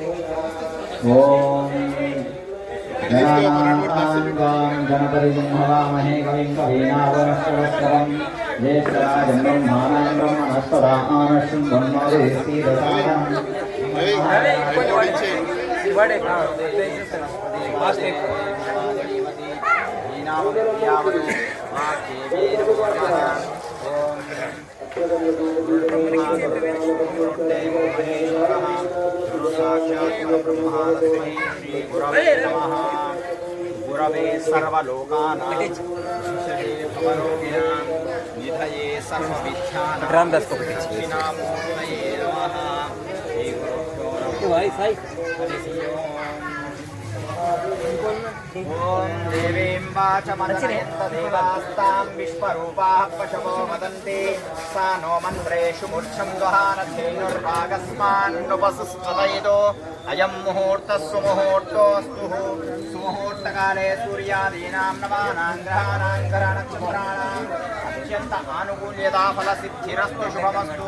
ओम गणपतिं हवामहे कविं कवीनावरश्रवस्तवं ज्येष्ठराजं ब्रह्माणां ब्रह्मणस्पदा आनश्रुण्वन्नोदेसीदसादनं गुरवे सर्वलोकानां निधये सर्वविद्यानां दक्षिणामूर्तये नमः। श्री गुरुभ्यो ओम देवीं वाचमनन्तदेवास्तां विश्वरूपाः पशवो वदन्ति सा नो मन्त्रेषु मूर्च्छं गहानधेनुर्भागस्मान्नुपसुस्वदयितो अयं मुहूर्तः सुमुहूर्तोऽस्तु। सुमुहूर्तकाले सूर्यादीनां नवानां ग्रहाणां ग्रहनक्षत्राणाम् अत्यन्त आनुकूल्यता फलसिद्धिरस्तु शुभमस्तु।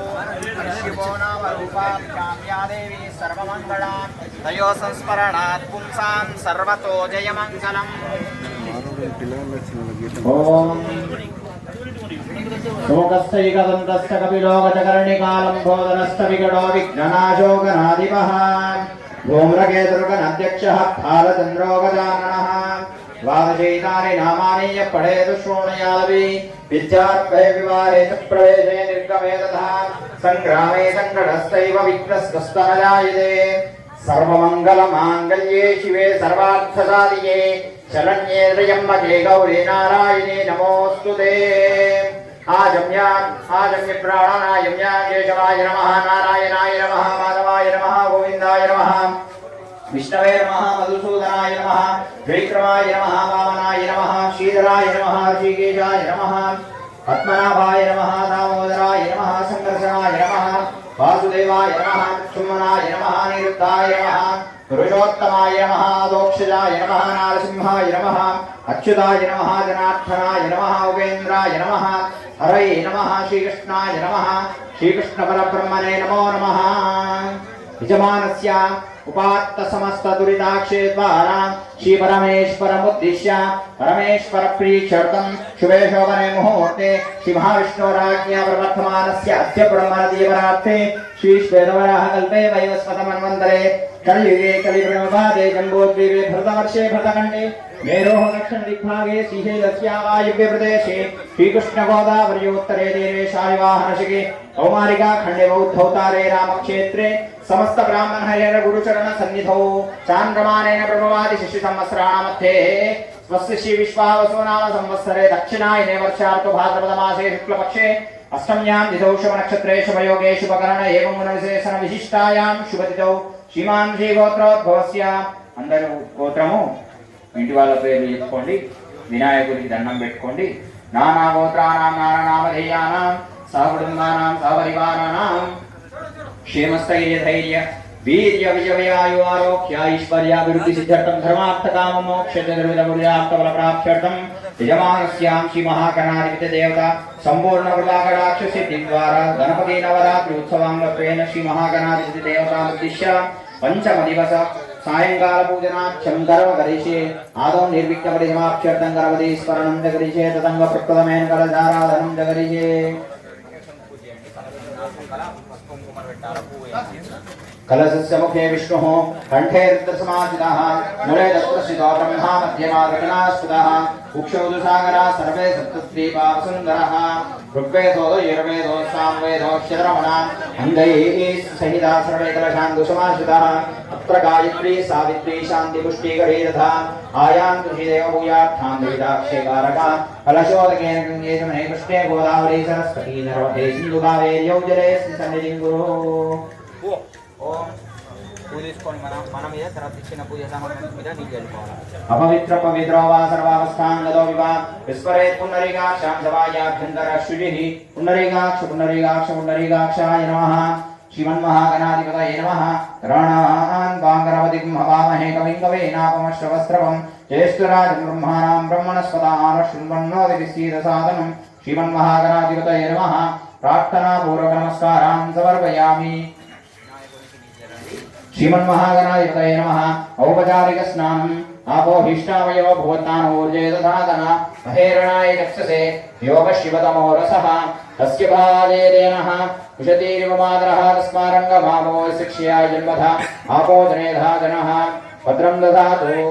शिवो नाम रूपाभ्यां या देवी सर्वमङ्गलां तयो संस्मरणात् पुंसां सर्वतो जयमङ्गलम्। ओम शोकस्तैकदन्तश्च कपिलो गजकर्णिकालं बोधनस्तविकटो विघ्ननाशो गणाधिपः धूम्रकेतुर्गणाध्यक्षः भालचन्द्रो गजाननः। द्वादशैतानि नामानि यः पठेत् शृणुयादपि विद्यार्थे विवाहे च प्रवेशे निर्गमे तथा सङ्ग्रामे सङ्कटस्थैव विघ्नस्तस्तनजायते। सर्वमङ्गलमाङ्गल्ये शिवे सर्वार्थसाधिके शरण्ये त्र्यम्बके गौरी नारायणे नमोऽस्तुते। आजम्य प्राणानायम्य केशवाय नमः नारायणाय नमः माधवाय नमः गोविन्दाय नमः विष्णवे नमः मधुसूदनाय नमः विक्रमाय नमः वामनाय नमः श्रीधराय नमः ऋषिकेशाय नमः पद्मनाभाय नमः दामोदराय नमः संकर्षणाय नमः वासुदेवाय नमः सुमनाय नमः निरुद्धाय नमः पुरुषोत्तमाय नमः दोक्षजाय नमः नारसिंहाय नमः अच्युताय नमः जनार्दनाय नमः उपेन्द्राय नमः हरये नमः श्रीकृष्णाय नमः श्रीकृष्णपरब्रह्मणे नमो नमः। यजमानस्य उपात्त समस्त दुरिताक्षे द्वारा श्री परमेश्वरमुद्दिश्य परमेश्वर प्रीत्यर्थं शुभे शोभने मुहूर्ते श्री महाविष्णुराज्ञा प्रवर्तमानस्य अद्य ब्रह्मणदीपरार्थे श्री श्वेतवराह कल्पे वैवस्वत मन्वन्तरे कलियुगे कलिप्रणवादे जम्बोद्वीपे भरतवर्षे भरतखण्डे मेरोः दक्षिण दिग्भागे श्रीशैलस्य वायव्य प्रदेशे श्रीकृष्णगोदावर्योत्तरे देवे शालिवाहनशिखे कौमारिका खण्डे बौद्धौतारे रामक्षेत्रे समस्त ब्राह्मण हरिहर गुरुचरण सन्निधौ चान्द्रमानेन प्रभवादि शिशु संवत्सराणामध्ये स्वस्य श्री विश्वावसु नाम संवत्सरे दक्षिणायने वर्षार्थ भाद्रपद मासे शुक्लपक्षे अष्टम्यां तिथौ शुभ नक्षत्रे शुभयोगे शुभकरण एवं गुणविशेषण विशिष्टायां शुभतिथौ श्रीमान् श्रीगोत्रोद्भवस्य అందరూ గోత్రము ఇంటి వాళ్ళ పేర్లు చెప్పుకోండి వినాయకుడికి దండం పెట్టుకోండి నానా గోత్రానాం నామధేయానాం సహకుటుంబానాం సహపరివారాణాం क्षेमस्थैर्यधैर्य वीर्य विजयायु आरोग्य ऐश्वर्याभिवृद्धि सिद्ध्यर्थं धर्मार्थ काम मोक्ष चतुर्विधमुर्यार्थफल प्राप्त्यर्थं यजमानस्यां श्री महागणाधिपति देवता संपूर्ण वृताकटाक्ष सिद्धि द्वारा गणपति नवरात्रि उत्सवांगत्वेन श्री महागणाधिपति देवता उद्दिश्य पंचम दिवस सायंकाल पूजनाख्यं कर्म करिष्ये आदौ निर्विघ्नपरिसमाप्त्यर्थं गणपति स्मरणं च करिष्ये ततङ्ग प्रकृतमेन कलशाराधनं च करिष्ये। कलशस्य मुखे विष्णुः कंठे रुद्रसमाहितः मूले दत्तस्थितो ब्रह्मा मध्यमार्गणास्पदः उक्षौ दुसागरः सर्वे सप्तद्वीपा वसुन्धरः ऋग्वेदो यजुर्वेदो सामवेदो शतरमणा अङ्गैः सहिता सर्वे कलशान्दुसमाश्रितः अत्र गायत्री सावित्री शान्ति पुष्टिकरी तथा आयान्तु श्रीदेव भूयार्थां द्विताक्षेकारका कलशोदकेन गङ्गे जमुने कृष्णे गोदावरी सरस्वती नर्मदे सिन्धु कावेरी जले सन्निधिं कुरु। ओम पूजिस्कोनि मन మీద తర్వాత ఇచ్చిన పూజ సామాగ్రి మీద నీళ్ళు వెళ్ళిపోవాలి। अपवित्र पवित्र वा सर्वावस्थां गतो विवाद विस्मरे पुंडरीकाक्षां सवायाभ्यन्तర शुचिः पुंडरीकाक्षाय नमः। श्रीमन्महागणाधिपतये नमः। गणानां वाङ्गरवतिं हवामहे कविं कवीनापमश्रवस्त्रवं ज्येष्ठराजं ब्रह्माणां ब्रह्मणस्पदान् शृण्वन्नोदिभिस्सीदसादनं श्रीमन्महागणाधिपतये नमः। प्रार्थना पूर्वक नमस्कारान् समर्पयामि। श्रीमन्महागणाधिपतये नमः। औपचारिक स्नानम् आपोहिष्टावयो भूतानोर्जे दधातन महेरणाय चक्षसे योग शिवतमो रसः तस्य भाजेदेनः कुशतीरिव मातरः तस्मारङ्गभावो शिक्ष्याय जन्मथा आपोदने धातनः भद्रं ददातु।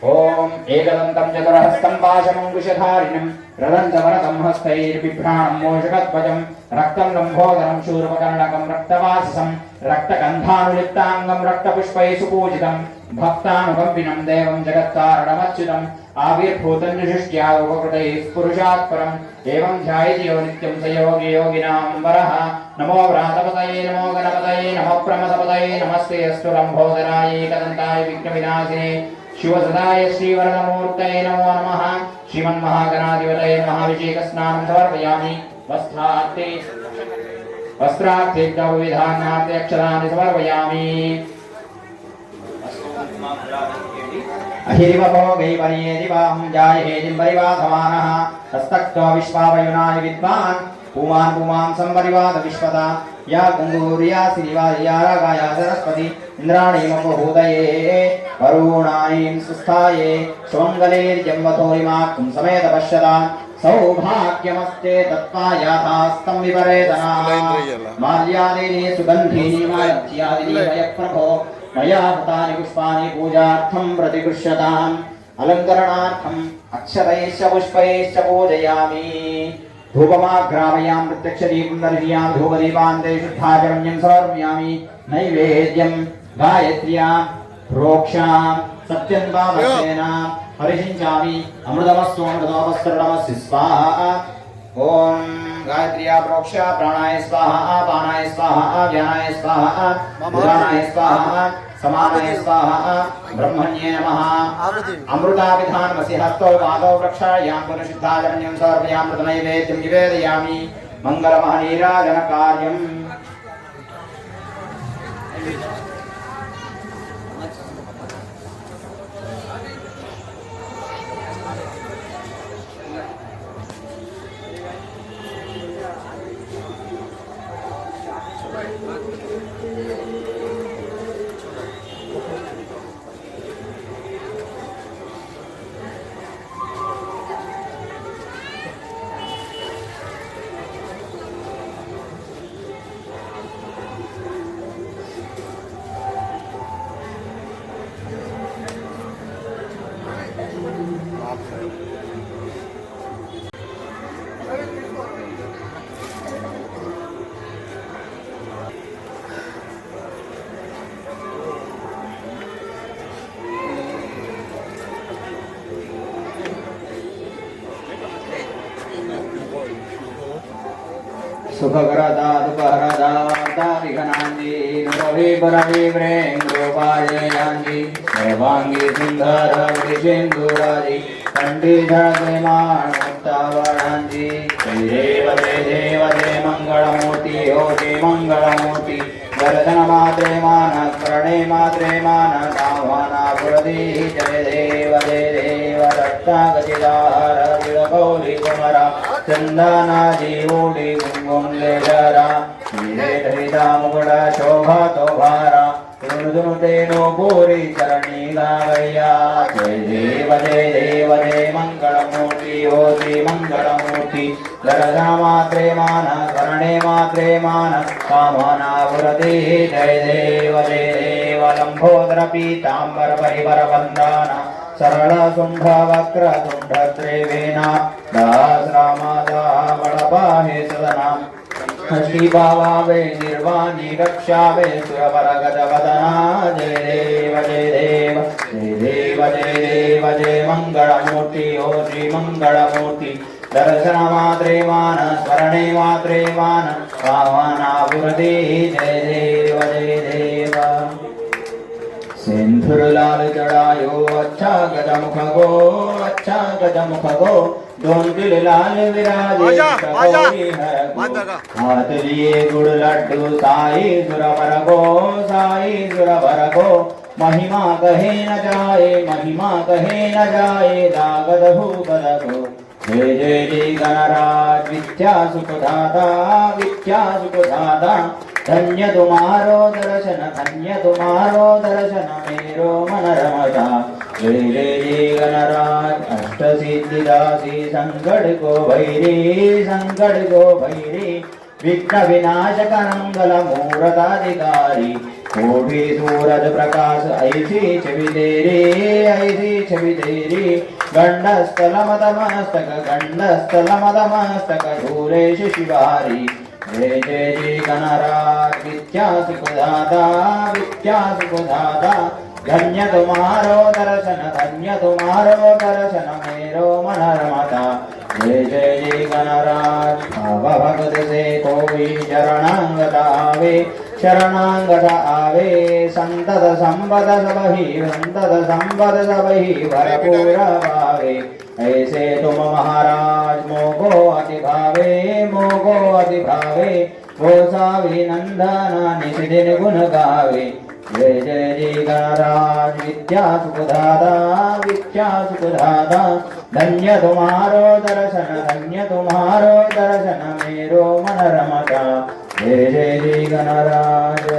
ओम एकदन्तं चतुरहस्तं पाशमङ्कुशधारिणं रदन्तवरदं हस्तैर्बिभ्राणं मोषकध्वजं रक्तं लम्भोदरं शूर्पकर्णकं रक्तवाससं रक्तगन्धानुलिप्ताङ्गं रक्तपुष्पैः सुपूजितं भक्तानुकम्पिनं देवं जगत्कारणमच्युतम् आविर्भूतं जुष्ट्या उपकृतैः पुरुषात् परम् एवं ध्यायति यो नित्यं स योगी योगिनां वरः। नमो व्रातपतये नमो गणपतये नमो प्रमथपतये नमस्ते अस्तु लम्भोदराय एकदन्ताय विघ्नविनाशिने शिवसदाय श्रीवरदमूर्तये नमो नमः। श्रीमन्महागणाधिपतये नमः। अभिषेकस्नानं समर्पयामि। वस्त्रार्थे विधानार्थे अक्षराणि समर्पयामि। अहिरिवपो गैवरियेदिवाहं जायेदिम्बरिवाधमानः तस्तक्त्वा विश्वावयुनानि विद्वान् पुमान् पुमां संवरिवाद विश्वता या गङ्गूर्या श्रीवार्या रागाया सरस्वती इन्द्राणीमपहूदये वरुणायीं सुस्थाये स्वङ्गलेर्जम्बधोरिमाक्तुं समेत पश्यता सौभाग्यमस्ते तत्त्वायाथास्तं विपरेतना माल्यादीनि सुगन्धीनि माल्यादीनि वयप्रभो मया हतानि पुष्पाणि पूजार्थं प्रतिगृह्यताम् अलङ्करणार्थम् अक्षतैश्च पुष्पैश्च पूजयामि। धूपमाघ्रामयां प्रत्यक्षदीपं दर्शयामि धूपदीपान्ते शुद्धाचरण्यं समर्पयामि। नैवेद्यं गायत्र्यां प्रोक्षां सत्यं वामसेन परिषिञ्चामि अमृतमस्तु अमृतोपस्तरणमस्ति स्वाहा। ओम गायत्र्या प्रोक्षा प्राणाय स्वाहा पानाय स्वाहा व्यानाय स्वाहा उदानाय स्वाहा समानाय स्वाहा ब्रह्मण्ये नमः। अमृताभिधानमसि हस्तौ पादौ प्रक्षालयां पुनः समर्पयामि नैवेद्यं निवेदयामि। मङ्गलमहनीराजनकार्यम् सुखकरदा दुःखहरदा दारिघनांजी नुरवी बरवी व्रेंगोपाययांजी सर्वांगी सुंदर विशेंदुराजी कंठी झळके माणमुक्तावळांजी जय देव जय मंगळमूर्ती हो जय मंगळमूर्ती दर्शन मात्रे मान स्मरणे मात्रे मान आह्वाना पुरती जय देव रक्तागतिदार विरगौरी कुमरा चंदना जीवोडी गुंगुमलेशरा हरिता मुकुट शोभा तो भारा तेनो पूरी चरणी गावैया जय देव जय मंगलमूर्ति हो श्री मंगलमूर्ति दर्शन मात्रे मान स्मरणे मात्रे मान कामना पुरति जय देव लंबोदर पीतांबर परिवर वंदना सरल शुंभ वक्र तुंड त्रिवेणा दासरामादा बड़पाहे सदना हस्ती बावावे निर्वाणी रक्षावे सुरवर गजवदना जय देव जय मंगलमूर्ति ओ श्री मंगलमूर्ति दर्शन मात्रे मान स्मरणे मात्रे मान पावना पुरति जय देव सिंधुर लाल चढ़ायो अच्छा गजमुख गो दोन दिल लाल विराजे हाथ लिए गुड़ लड्डू साई सुरवर गो महिमा कहे न जाए दागद भूपद गो जय जय गणराज विद्या सुखदाता धन्य तुम्हारो दर्शन, धन्य तुम्हारो दर्शन, मेरो मन रमता। जय जय जय गणराज अष्ट सिद्धिदासी, संकट को भैरी, संकट को भैरी, विघ्न विनाशक मंगल मूर्ताधिकारी। कोटि सूरज प्रकाश ऐसी छवि तेरी, ऐसी छवि तेरी। गंडस्थल मदमस्तक, गंडस्थल मदमस्तक, धूलेश शिवारी। जय जय जय गणराज विद्या सुखदाता, विद्या सुखदाता। धन्य तुम्हारो दर्शन, धन्य तुम्हारो दर्शन, मेरो मन रमता। जय जय जय गणराज भाव भगत से कोई शरणांगत आवे, शरणांगत आवे। संतत संपद सबहि, संतत संपद सबहि भरपूर भावे। ऐसे तुम महाराज मोगो अति भावे, मोगो अति भावे। गोसावी नंदन निज दिन गुण गावे। जय जय जय गणराज विद्या सुखदाता, विद्या सुखदाता। धन्य तुम्हारो दर्शन, धन्य तुम्हारो दर्शन, मेरो मन रमता। जय जय जय गणराज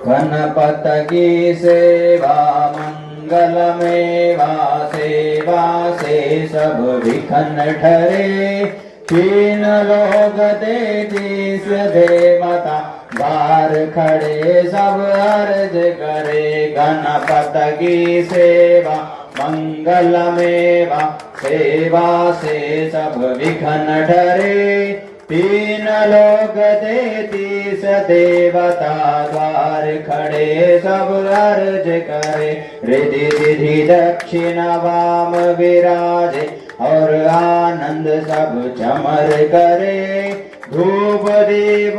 गणपत की सेवा मंगल मेवा, सेवा से सब विघ्न ठरे। तीन लोग तेतीस देवता, बार खड़े सब अर्ज करे। गणपत की सेवा मंगल मेवा, सेवा से सब विघ्न ठरे। तीन लोग तेतीस देवता, द्वार खड़े सब अर्ज करे। रिधि सिधि दक्षिण वाम विराजे, और आनंद सब चमर करे। धूप दीप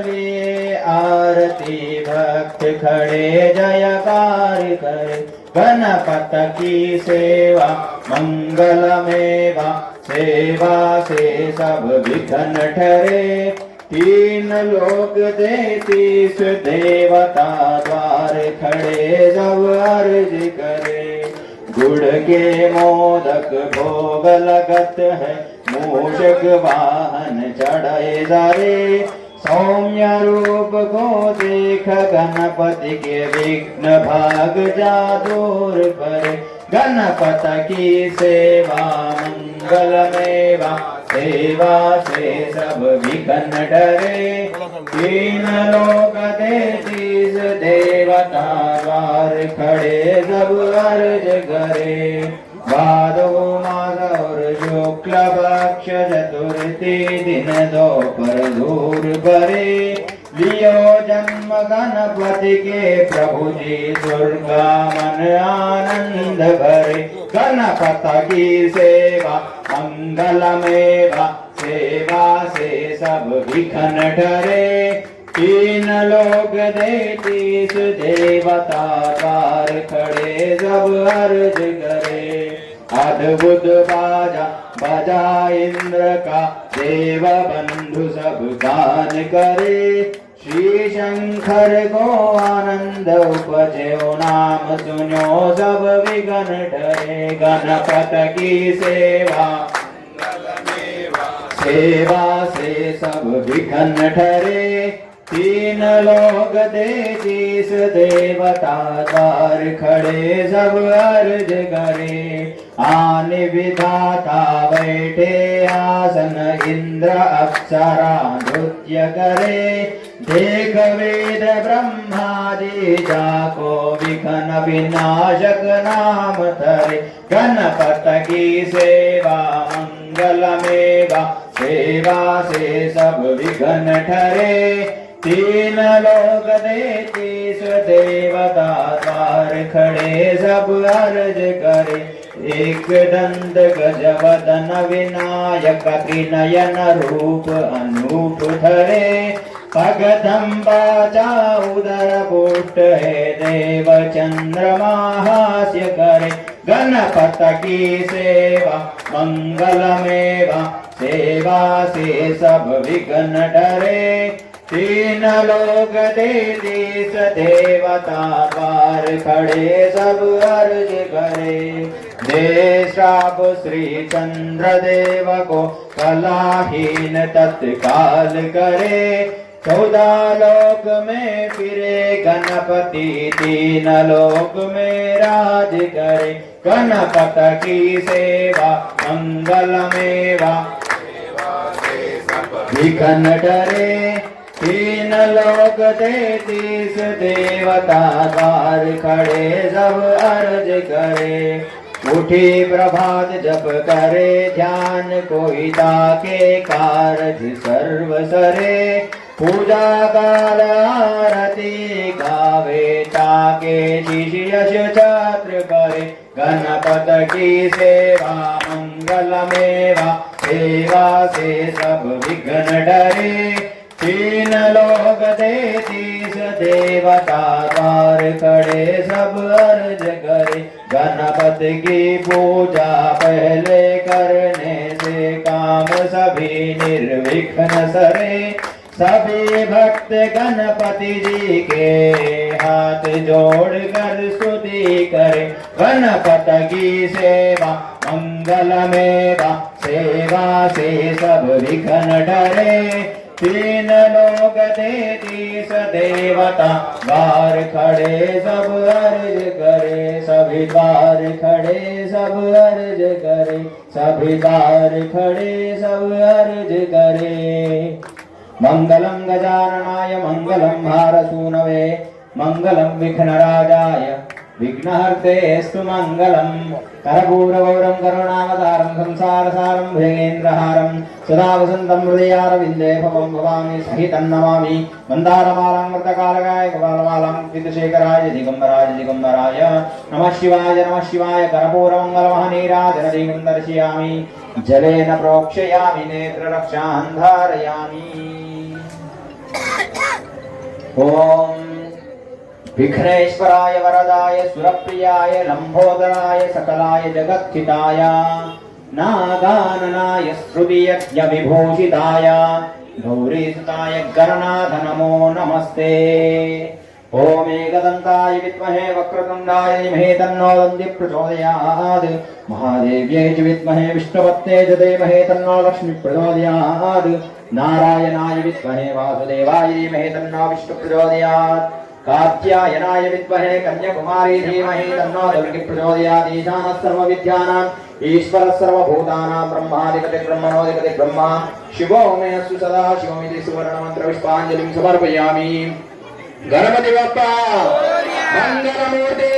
लिए आरती, भक्त खड़े जयकार करे। गणपत की सेवा मंगल मेवा, सेवा से सब विघ्न ठरे। तीन लोक तेतीस देवता, द्वार खड़े सब अर्ज करे। गुड़ के मोदक भोग लगत है, मूषक वाहन चढ़े सारे। सौम्य रूप को देख गणपति के विघ्न भाग जा दूर करे। गणपत की सेवा मंगल मेवा, सेवा से सब विघ्न डरे। तीन लोक तेतीस देवता, द्वार खड़े सब अर्ज करे। भादो मास और शुक्ल पक्ष चतुर्थी, दिन दोपहर धूर परे। लियो जन्म गणपति के प्रभु जी, दुर्गा मन आनंद भरे। गणपत की सेवा मंगल मेवा, सेवा से सब विघ्न ठरे। तीन लोग तेतीस देवता, द्वार खड़े सब अर्ज करे। अद्भुत बाजा बजा इंद्र का, देव बंधु सब गान करे। श्री शंकर को आनंद उपजो, नाम सुनो सब विघ्न ठरे। गणपत की सेवा सेवा से सब विघ्न ठरे। तीन लोग तेतीस देवता, द्वार खड़े सब अर्ज करे। आन विधाता बैठे आसन, इंद्र अप्सरा नृत्य करे। देख वेद ब्रह्मादि, जाको विघ्न विनाशक नाम धरे। गणपत की सेवा मंगल मेवा, सेवा से सब विघ्न ठरे। तीन लोक तेतीस देवता, द्वार खड़े सब अर्ज करे। एक दंत गजवदन विनायक, त्रिनयन रूप अनूप धरे। पगदंबा उदर पुष्ट है, देव चंद्रमा हास्य करे। गणपत की सेवा मंगल मेवा, सेवा से सब विघ्न डरे। तीन लोक तेतीस देवता, द्वार खड़े सब अर्ज करे। दे श्राप श्री चंद्र देव को, कलाहीन तत्काल करे। 14 लोक में फिरे गणपति, 3 लोक में राज करे। गणपत की सेवा मंगलमेवा, विघ्न डरे। 3 लोक 33 देवता द्वार खड़े, सब अर्ज करे। उठी प्रभात जप करे, ध्यान कोई ताके कारज सर्व सरे। पूजा काल आरती गावे, ताके शिष्य यश छात्र करे। गणपत की सेवा मंगलमेवा, सेवा से सब विघ्न डरे। 3 लोक 33 देवता द्वार खड़े, सब अर्ज करे। गणपति की पूजा पहले करने से काम सभी निर्विघ्न सरे। सभी भक्त गणपति जी के हाथ जोड़कर स्तुति करे। गणपत की सेवा मंगलमेवा, सेवा से सब विघ्न डरे। 3 लोक 33 देवता द्वार खड़े, सब अर्ज करे। सभी द्वार खड़े, सब अर्ज करे। सभी द्वार खड़े, सब अर्ज करे। मंगलम गजाननाय मंगलम हारसूनवे, मंगलम विघ्नराजाय विघ्नहर्तेस्तु मंगलम। कर्पूरगौरं करुणावतारं संसारसारं भुजगेन्द्रहारं सदा वसन्तं हृदयारविन्दे भवं भवामि सहितं नमामि। मन्दारमालां मृतकालकाय कपालमालां कृतशेखराय दिगम्बराय नमः शिवाय। कर्पूरमङ्गलमहनीराजनदीपं दर्शयामि, जलेन प्रोक्षयामि, नेत्ररक्षां धारयामि। ओम विघ्नेश्वराय वरदाय सुरप्रियाय लंबोदराय सकलाय जगत्थिताय नागाननाय श्रुतियज्ञ विभूषिताय गौरीसुताय गणनाथ नमो नमस्ते। ओम एकदन्ताय विद्महे वक्रतुण्डाय धीमहि तन्नो दन्ति प्रचोदयात्। महादेव्यै च विद्महे विष्णुपत्न्यै च धीमहि तन्नो लक्ष्मी प्रचोदयात्। नारायणाय विद्महे वासुदेवाय धीमहि तन्नो विष्णु प्रचोदयात्। कात्यायनाय विद्महे कन्याकुमारी धीमहि तन्नो दुर्गे प्रचोदयात्। ईशानः सर्वविद्यानां ईश्वरः सर्वभूतानां ब्रह्माधिपतिः ब्रह्मणोऽधिपतिः ब्रह्मा शिवो मे अस्तु सदा शिवमिति सुवर्णमन्त्र पुष्पाञ्जलिं समर्पयामि। गणपति बप्पा मंगलमूर्ति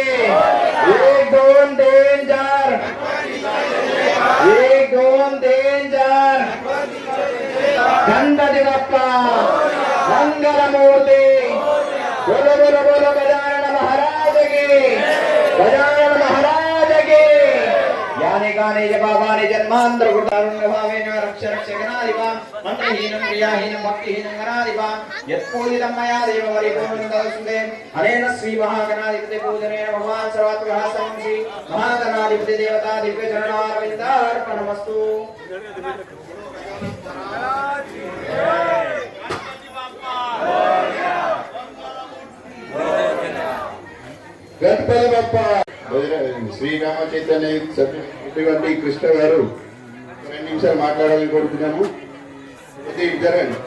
1 2 3 4 1 2 3 4 गणपति बप्पा मंगलमूर्ति। बोलो बोलो बोलो गजानन महाराज की, गजानन महाराज की। यानि कानि जपापानि जन्मांतर कृतारुण्य भावेन रक्ष रक्ष गणाधिपा मंत्रहीनं क्रियाहीनं भक्तिहीनं गणाधिपा यत्पूजितं मया देव परिपूर्णं तदस्तुते। अनेन श्री महागणाधिपति पूजनेन भगवान् सर्वात्मकः सर्वं श्री महागणाधिपति देवता दिव्य चरणारविन्दार्पणमस्तु। గణపతి బప్ప శ్రీరామ చైతన్య సభ్యుటువంటి కృష్ణ గారు 2 నిమిషాలు మాట్లాడాలని కోరుతున్నాము. జరగండి.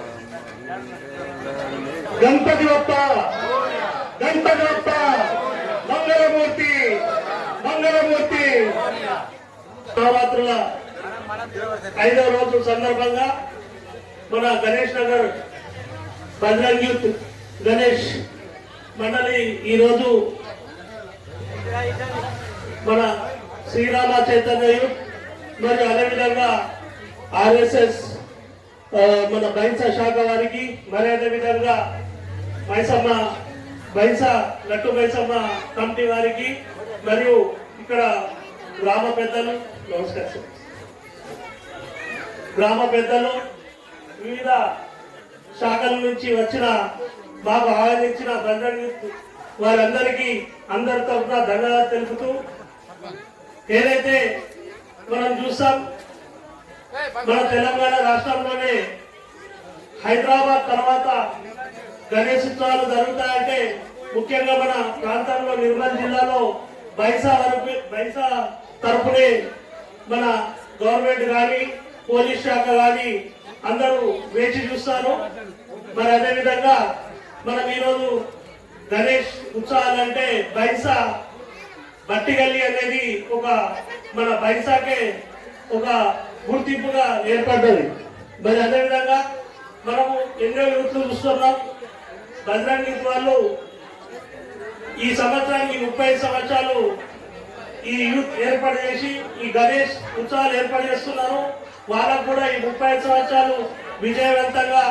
గణపతి బప్ప గణపతి బప్ప మంగళమూర్తి మంగళమూర్తి. నవరాత్రుల 5వ రోజు సందర్భంగా మన గణేష్ నగర్ బజరంగ్ యూత్ గణేష్ మండలి ఈరోజు మన శ్రీరామ చైతన్య యూత్ మరియు అదేవిధంగా ఆర్ఎస్ఎస్ మన బైన్సా శాఖ వారికి మరి అదేవిధంగా లట్టు మైసమ్మ కమిటీ వారికి మరియు ఇక్కడ గ్రామ పెద్దలు నమస్కారం. గ్రామ పెద్దలు వివిధ శాఖల నుంచి వచ్చిన మాకు ఆహ్వానించిన బంధువులు వారందరికీ అందరి తరఫున ధన్యవాదాలు తెలుపుతూ, ఏదైతే మనం చూస్తాం మన తెలంగాణ రాష్ట్రంలోనే హైదరాబాద్ తర్వాత గణేశ్ ఉత్సవాలు జరుగుతాయంటే ముఖ్యంగా మన ప్రాంతంలో నిర్మల్ జిల్లాలో బైసా తరపునే మన గవర్నమెంట్ కానీ పోలీస్ శాఖ కానీ అందరూ వేచి చూస్తారు. మరి అదేవిధంగా మనం ఈరోజు గణేష్ ఉత్సవాలంటే బైసా మట్టి గల్లి అనేది ఒక మన బైసాకే ఒక గుర్తింపుగా ఏర్పడ్డది. మరి అదేవిధంగా మనము ఎన్నో యూత్లు చూస్తున్నాం. బజరంగ్ వాళ్ళు ఈ సంవత్సరానికి 30 సంవత్సరాలు ఈ యూత్ ఏర్పాటు చేసి ఈ గణేష్ ఉత్సవాలు ఏర్పాటు చేస్తున్నారు. వాళ్ళకు కూడా ఈ 30 సంవత్సరాలు విజయవంతంగా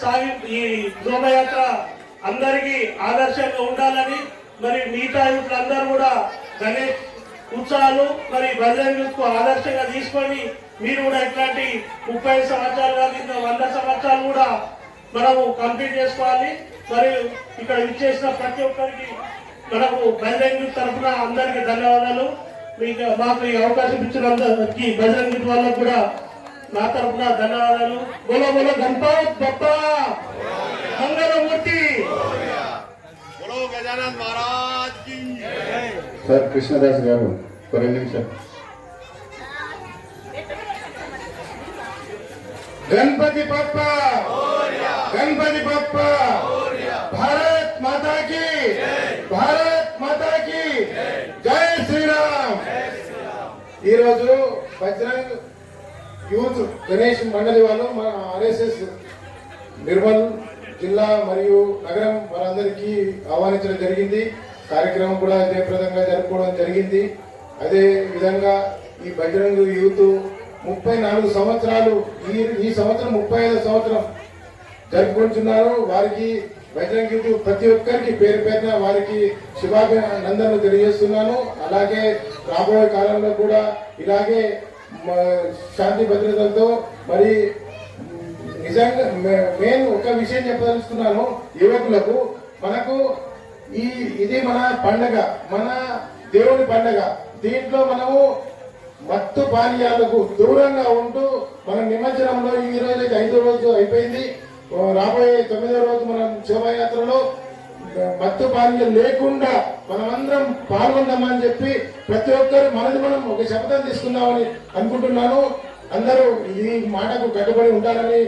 సాగి ఈ శోభయాత్ర అందరికీ ఆదర్శంగా ఉండాలని మరి మిగతా యూత్లందరూ కూడా గణేష్ ఉత్సవాలు మరి బజరంగ్ యూత్ కు ఆదర్శంగా తీసుకొని మీరు కూడా ఇట్లాంటి 30 సంవత్సరాలు కాదు 100 సంవత్సరాలు కూడా మనము కంప్లీట్ చేసుకోవాలి. మరియు ఇక్కడ విచ్చేసిన ప్రతి ఒక్కరికి మనకు బజరంగ్ యూత్ తరఫున అందరికీ ధన్యవాదాలు. మీకు మాకు ఈ అవకాశం ఇచ్చినందరికీ బజరంగ్ యూత్ వాళ్ళకు కూడా నా తరఫున ధన్యవాదాలు. బోలో బోలో గణపతి బప్పా మంగళమూర్తి. సార్ కృష్ణదాస్ గారు 2 నిమిషాలు. గణపతి బప్ప గణపతి బప్ప భారత్ మాతా కీ భారత్ మాతా కీ జై శ్రీరామ్. ఈరోజు బజరంగ్ యూత్ గణేష్ మండలి వాళ్ళు మన ఆర్ఎస్ఎస్ నిర్మల్ జిల్లా మరియు నగరం వారందరికీ ఆహ్వానించడం జరిగింది. కార్యక్రమం కూడా జయప్రదంగా జరుపుకోవడం జరిగింది. అదే విధంగా ఈ బజరంగ్ యూత్ 34 సంవత్సరాలు ఈ సంవత్సరం 35వ సంవత్సరం జరుపుకుంటున్నారు. వారికి బజరంగ్ యూత్ ప్రతి ఒక్కరికి పేరు పేరున వారికి శుభాభినందనలు తెలియజేస్తున్నాను. అలాగే రాబోయే కాలంలో కూడా ఇలాగే శాంతి భద్రతలతో మరి నిజంగా నేను ఒక విషయం చెప్పదలుచుకున్నాను యువకులకు. మనకు ఇది మన పండగ, మన దేవుని పండగ. దీంట్లో మనము మత్తు పానీయాలకు దూరంగా ఉంటూ మన నిమజ్జనంలో ఈ రోజు 5వ రోజు అయిపోయింది. రాబోయే 9వ రోజు మనం శోభాయాత్రలో మత్తు పానీయాలు లేకుండా మనమందరం పాల్గొందామని చెప్పి ప్రతి ఒక్కరు మనది మనం ఒక శపథం తీసుకుందామని అనుకుంటున్నాను. అందరూ ఈ మాటకు కట్టుబడి ఉంటారని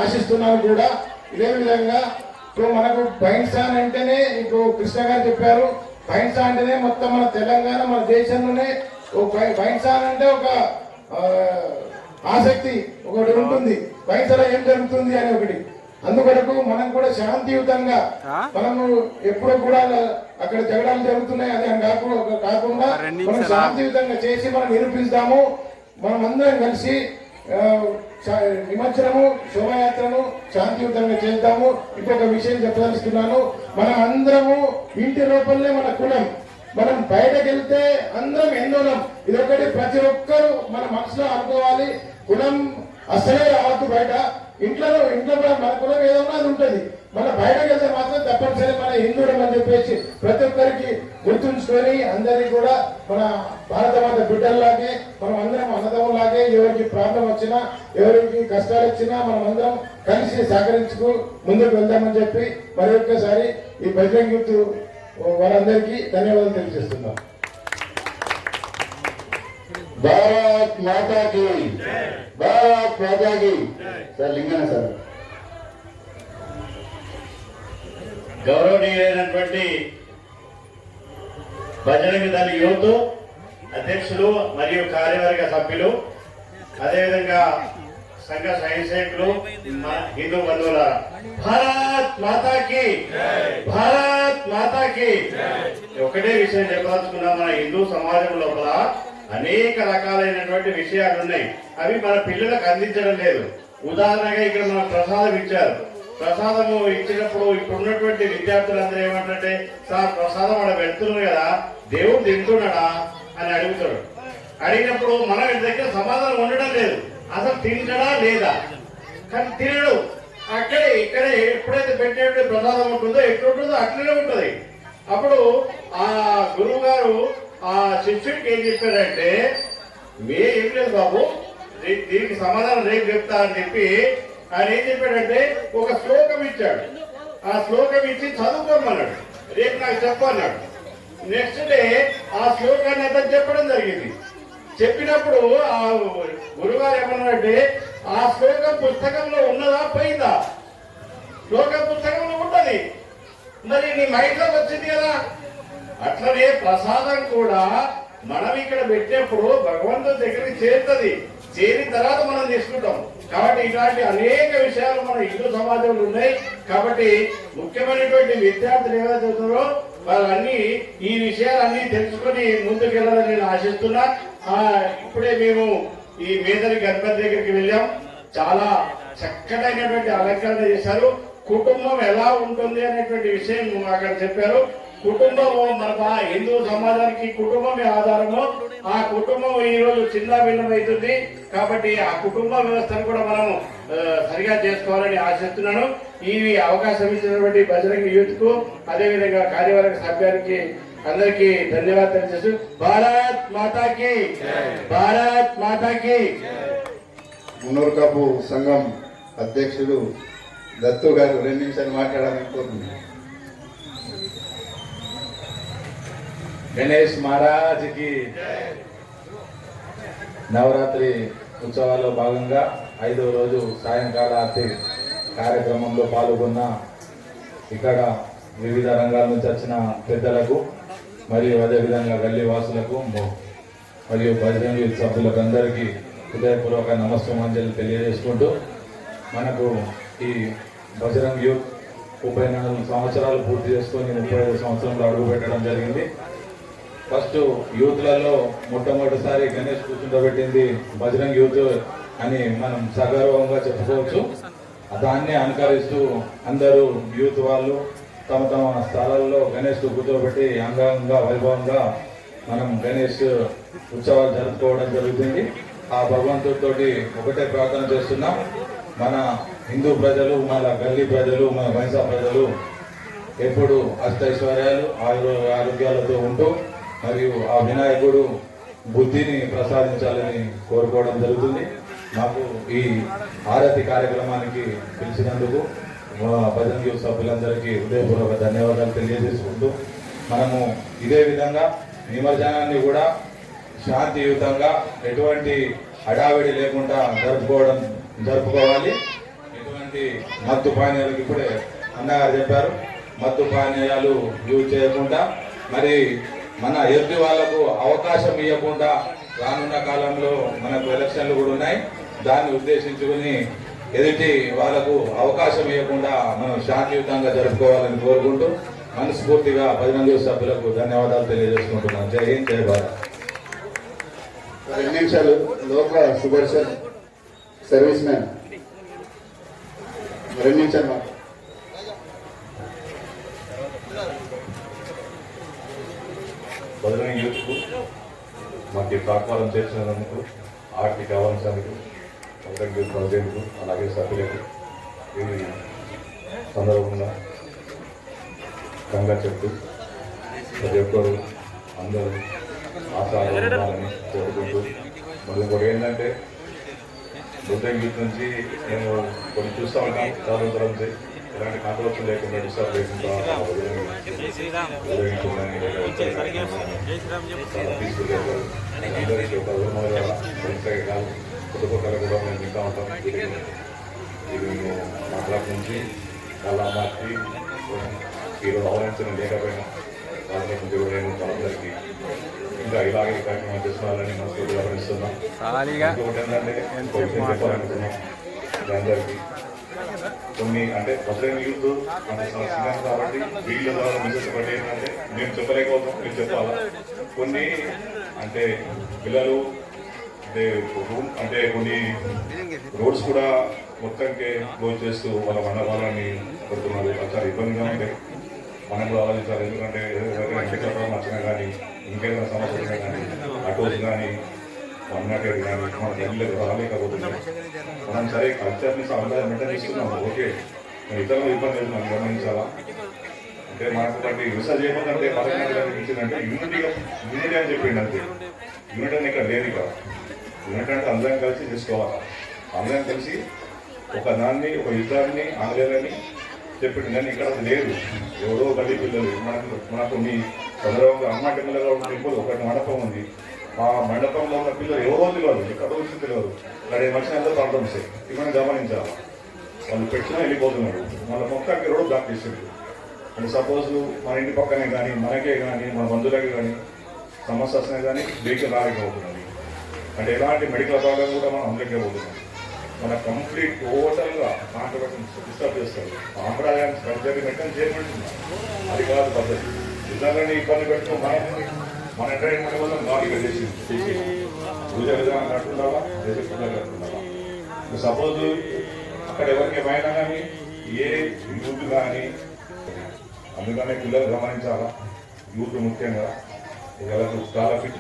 ఆశిస్తున్నాను కూడా. ఇదే విధంగా ఇప్పుడు మనకు బైన్సాన్ అంటేనే ఇప్పుడు కృష్ణ గారు చెప్పారు. బైన్సాన్ అంటేనే మొత్తం మన తెలంగాణ మన దేశంలోనే బైన్సాన్ అంటే ఒక ఆసక్తి ఒకటి ఉంటుంది. బైన్సాలో ఏం జరుగుతుంది అని ఒకటి. అందుకొరకు మనం కూడా శాంతియుతంగా మనము ఎప్పుడు కూడా అక్కడ జగడాలు జరుగుతున్నాయి అది కాకుండా మనం శాంతియుతంగా చేసి మనం నిరూపిస్తాము. మనం అందరం కలిసి నిమజ్జనము శోభయాత్రను శాంతియుతంగా చేద్దాము. ఇంకొక విషయం చెప్పదలుచుకున్నాను. మనం అందరము ఇంటి లోపలనే మన కులం. మనం బయటకు వెళ్తే అందరం ఎన్నోలం. ఇదొకటి ప్రతి ఒక్కరు మన మనసులో అనుకోవాలి. కులం అసలే రావద్దు బయట. ఇంట్లో మన కులం ఏదో అది ఉంటుంది. మన బయటకు వెళ్తే మాత్రం తప్పనిసరి మన హిందువులం అని చెప్పేసి ప్రతి ఒక్కరికి గుర్తుంచుకొని అందరికీ కూడా మన భారత మాత బిడ్డల్లాగే మనం అందరం అన్నదమ్ములాగే ఎవరికి ప్రాబ్లం వచ్చినా ఎవరికి కష్టాలు వచ్చినా మనం అందరం కలిసి సహకరించుకు ముందుకు వెళ్దామని చెప్పి మరి ఒక్కసారి ఈ బజరంగ్ యూత్ వారందరికీ ధన్యవాదాలు తెలియజేస్తున్నాం. భారత్ మాతాకి భారత్ మాతాకి. సార్ లింగన సార్. గౌరవనీయులైనటువంటి బజరంగ్ దళ యూత్ అధ్యక్షులు మరియు కార్యవర్గ సభ్యులు, అదేవిధంగా సంఘ సైనికులు, హిందూ బంధువుల భారత్ మాతాకి భారత్ మాతాకి. ఒకటే విషయం చెప్పదలుచుకున్నాం. మన హిందూ సమాజం లోపల అనేక రకాలైనటువంటి విషయాలు ఉన్నాయి. అవి మన పిల్లలకు అందించడం లేదు. ఉదాహరణగా ఇక్కడ మన ప్రసాదం ఇచ్చారు. ప్రసాదము ఇచ్చినప్పుడు ఇప్పుడున్నటువంటి విద్యార్థులందరూ ఏమంటే, సార్ ప్రసాదం అక్కడ పెడుతున్నారు కదా, దేవుడు తింటున్నాడా అని అడుగుతాడు. అడిగినప్పుడు మనం ఇంటి దగ్గర సమాధానం ఉండడం లేదు. అసలు తింటడా లేదా, కానీ తినడు. అక్కడే ఇక్కడే ఎప్పుడైతే పెట్టే ప్రసాదం ఉంటుందో ఎట్లుంటుందో అట్లనే ఉంటుంది. అప్పుడు ఆ గురువు గారు ఆ శిష్యుడికి ఏం చెప్పారంటే, ఏం లేదు బాబు, దీనికి సమాధానం రేపు చెప్తా అని చెప్పి ఆయన ఏం చెప్పాడంటే ఒక శ్లోకం ఇచ్చాడు. ఆ శ్లోకం ఇచ్చి చదువుకోమన్నాడు. రేపు నాకు చెప్పన్నాడు. నెక్స్ట్ డే ఆ శ్లోకాన్ని అతను చెప్పడం జరిగింది. చెప్పినప్పుడు ఆ గురుగారు ఏమన్నాడంటే, ఆ శ్లోకం పుస్తకంలో ఉన్నదా పోయిందా? శ్లోక పుస్తకంలో ఉంటది, మరి నీ మైండ్లోకి వచ్చింది కదా. అట్లనే ప్రసాదం కూడా మనం ఇక్కడ పెట్టినప్పుడు భగవంతుడి దగ్గరికి చేరుతుంది, చేరిన తర్వాత మనం తీసుకుంటాం. కాబట్టి ఇలాంటి అనేక విషయాలు మన హిందూ సమాజంలో ఉన్నాయి. కాబట్టి ముఖ్యమైనటువంటి విద్యార్థులు ఏవైతే ఉన్నారో వాళ్ళన్నీ ఈ విషయాలన్నీ తెలుసుకొని ముందుకెళ్ళాలని నేను ఆశిస్తున్నా. ఇప్పుడే మేము ఈ మేదరి గణపతి దగ్గరికి వెళ్ళాం, చాలా చక్కటైనటువంటి అలంకరణ చేశారు. కుటుంబం ఎలా ఉంటుంది అనేటువంటి విషయం అక్కడ చెప్పారు. కుటుంబం మన హిందూ సమాజానికి కుటుంబమే ఆధారము. ఆ కుటుంబం ఈ రోజు చిన్న భిన్నమవుతుంది. కాబట్టి ఆ కుటుంబ వ్యవస్థను కూడా మనం సరిగా చేసుకోవాలని ఆశిస్తున్నాను. ఈ అవకాశం ఇచ్చినటువంటి బజరంగ యూత్ కు, అదేవిధంగా కార్యవర్గ సభ్యానికి అందరికీ ధన్యవాదాలు తెలియజేస్తూ భారత్ మాతాకి, భారత్ మాతాకి. మున్నూరు కాపు సంఘం అధ్యక్షుడు దత్తు గారు 2 నిమిషాలు మాట్లాడాలనుకుంటున్నాను. గణేష్ మహారాజ్ కి. నవరాత్రి ఉత్సవాల్లో భాగంగా 5వ రోజు సాయంకాల ఆర్తి కార్యక్రమంలో పాల్గొన్న ఇక్కడ వివిధ రంగాల నుంచి వచ్చిన పెద్దలకు మరియు అదేవిధంగా గల్లీ వాసులకు మరియు బజరంగ యూత్ సభ్యులకు అందరికీ హృదయపూర్వక నమస్కారాంజలి తెలియజేసుకుంటూ, మనకు ఈ బజరంగ యూత్ 34 సంవత్సరాలు పూర్తి చేసుకొని 35 సంవత్సరంలో అడుగు పెట్టడం జరిగింది. ఫస్ట్ యూత్లలో మొట్టమొదటిసారి గణేష్ కూర్చుంటబెట్టింది బజరంగ యూత్ అని మనం సగర్వంగా చెప్పుకోవచ్చు. దాన్ని అనుకరిస్తూ అందరూ యూత్ వాళ్ళు తమ తమ స్థలాల్లో గణేష్ కూర్చోబెట్టి అంగంగా వైభవంగా మనం గణేష్ ఉత్సవాలు జరుపుకోవడం జరుగుతుంది. ఆ భగవంతుడితోటి ఒకటే ప్రార్థన చేస్తున్నాం, మన హిందూ ప్రజలు, మన గల్లీ ప్రజలు, మన వైసా ప్రజలు ఎప్పుడు అష్టైశ్వర్యాలు ఆరోగ్యాలతో ఉంటూ మరియు ఆ వినాయకుడు బుద్ధిని ప్రసాదించాలని కోరుకోవడం జరుగుతుంది. నాకు ఈ ఆరతి కార్యక్రమానికి పిలిచినందుకు బజరంగ యూత్ సభ్యులందరికీ హృదయపూర్వక ధన్యవాదాలు తెలియజేసుకుంటూ, మనము ఇదే విధంగా నిమజ్జనాన్ని కూడా శాంతియుతంగా ఎటువంటి హడావిడి లేకుండా జరుపుకోవాలి. ఎటువంటి మత్తు పానీయాలకు ఇప్పుడే అన్నగారు చెప్పారు, మత్తు పానీయాలు యూజ్ చేయకుండా, మరి మన ఎదుటి వాళ్లకు అవకాశం ఇవ్వకుండా రానున్న కాలంలో మనకు ఎలక్షన్లు కూడా ఉన్నాయి. దాన్ని ఉద్దేశించుకుని ఎదుటి వాళ్లకు అవకాశం ఇవ్వకుండా మనం శాంతియుతంగా జరుపుకోవాలని కోరుకుంటూ మనస్ఫూర్తిగా బజరంగ యూత్ సభ్యులకు ధన్యవాదాలు తెలియజేసుకుంటున్నాను. జై హింద్, జై భారత్. 2 నిమిషాలు లోక సుదర్శన్ సర్వీస్ మ్యాన్ 2 నిమిషాలు మాట. బజరంగ యూత్కు మాకు ప్రాక్వారం చేసినందుకు, ఆర్థిక అవంశానికి, బజరంగ యూత్ ప్రెసిడెంట్కు, అలాగే సభ్యులకు ఈ సందర్భంగా కంగా చెప్తూ ప్రతి ఒక్కరు అందరూ ఆశాలని కోరుకుంటూ, మరి ఇంకోటి ఏంటంటే బజరంగ యూత్ నుంచి నేను కొన్ని చూస్తూ ఉంటాను చాలా తరం ఎలాంటి కాంట్రవర్సీ లేకుండా డిస్టర్బ్ లేకుండా చాలా పీస్ఫుల్ అందరికీ ఒక రూమగా కాదు కుటుంబకాలు కూడా మేము వింటూ ఉంటాం. ఇది మేము మాట్లాడి నుంచి చాలా మార్చి ఈరోజు ఆహ్వానించడం లేకపోయినా వాళ్ళ నుంచి కూడా నేను అందరికీ ఇంకా ఇలాగే కార్యక్రమం చేసుకోవాలని మనసు గమనిస్తున్నాం. ఇంకొకటి ఏంటంటే చెప్పాలనుకున్నాం అందరికీ కొన్ని అంటే బజరంగ యూత్ మన సింగం కాబట్టి వీళ్ళ ద్వారా మెసేజ్ పడి ఏంటంటే మేము చెప్పలేకపోతాం, మీరు చెప్పాలా. కొన్ని అంటే పిల్లలు అంటే కొన్ని రోడ్స్ కూడా మొత్తంకే క్లోజ్ చేస్తూ వాళ్ళ మండపాలని కొడుతున్నారు. చాలా ఇబ్బందిగా ఉంటే మనం కూడా ఆలోచించాలి. ఎందుకంటే ఎండకాలం వచ్చినా కానీ ఇంకేదైనా సమస్య వచ్చినా కానీ ఆటోస్ కానీ అన్నట్టు కానీ మన గల్లీలకు రాలేకపోతున్నాం. మనం సరే కల్చర్ని సాంప్రదాయం మెయింటైన్ చేస్తున్నాం, ఓకే. ఇతరులు ఇబ్బంది లేదు మనం గమనించాలా. అంటే మనకు బట్టి రీసెర్చ్ చేయకపోతే పథకం ఇచ్చిందంటే యూనిటీ అని చెప్పిండి అంతే. యూనిటీ అని ఇక్కడ లేదు. ఇక యూనిటీ అంటే అందరం కలిసి చేసుకోవాలి. అందరం కలిసి ఒక దాన్ని ఒక యుద్ధాన్ని ఆంగ్లేయులని చెప్పింది, కానీ ఇక్కడ అది లేదు. ఎవరో గల్లీ పిల్లలు మనకు మీ చంద్రబాబు అమ్మ టెంపుల్గా టెంపుల్ ఒకటి మండపం ఉంది. ఆ మండపంలో ఉన్న పిల్లలు ఎవరో తెలియదు, ఎక్కడో వచ్చి తెలియదు. ఇక్కడ వచ్చిన అందరూ ప్రాబ్లమ్స్ ఇవన్నీ గమనించాలి. వాళ్ళు పెట్టినా వెళ్ళిపోతున్నారు. వాళ్ళ మొత్తానికి రోడ్ బ్లాక్ చేసిండ్రు. అంటే సపోజ్ మన ఇంటి పక్కనే కానీ మనకే కానీ మన బంధువులకే కానీ సమస్య వస్తున్నాయి కానీ వెహికల్ రాలేకపోతున్నది. అంటే ఎలాంటి మెడికల్ ప్రాబ్లం కూడా మనం అందలేకపోతున్నాం. మన కంప్లీట్ టోటల్గా కాంట్రవర్షన్ డిస్టర్బ్ చేస్తారు. సాంప్రదాయాన్ని సర్జరీ మెయింటైన్ చేయమంటున్నాం. అది కాదు పద్ధతి. ఇతరులని ఇబ్బంది పెట్టుకో మన ఎంటర్టైన్మెంట్ వల్ల నాలుగు చేసి పూజ విధానం కట్టుకుంటావా దేశ పూజలు కట్టుకుంటావా. సపోజ్ అక్కడ ఎవరికి ఏమైనా కానీ ఏ యూత్ కానీ అందుకనే పిల్లలు గమనించాలా. యూత్ ముఖ్యంగా వాళ్ళకు చాలా ఫిట్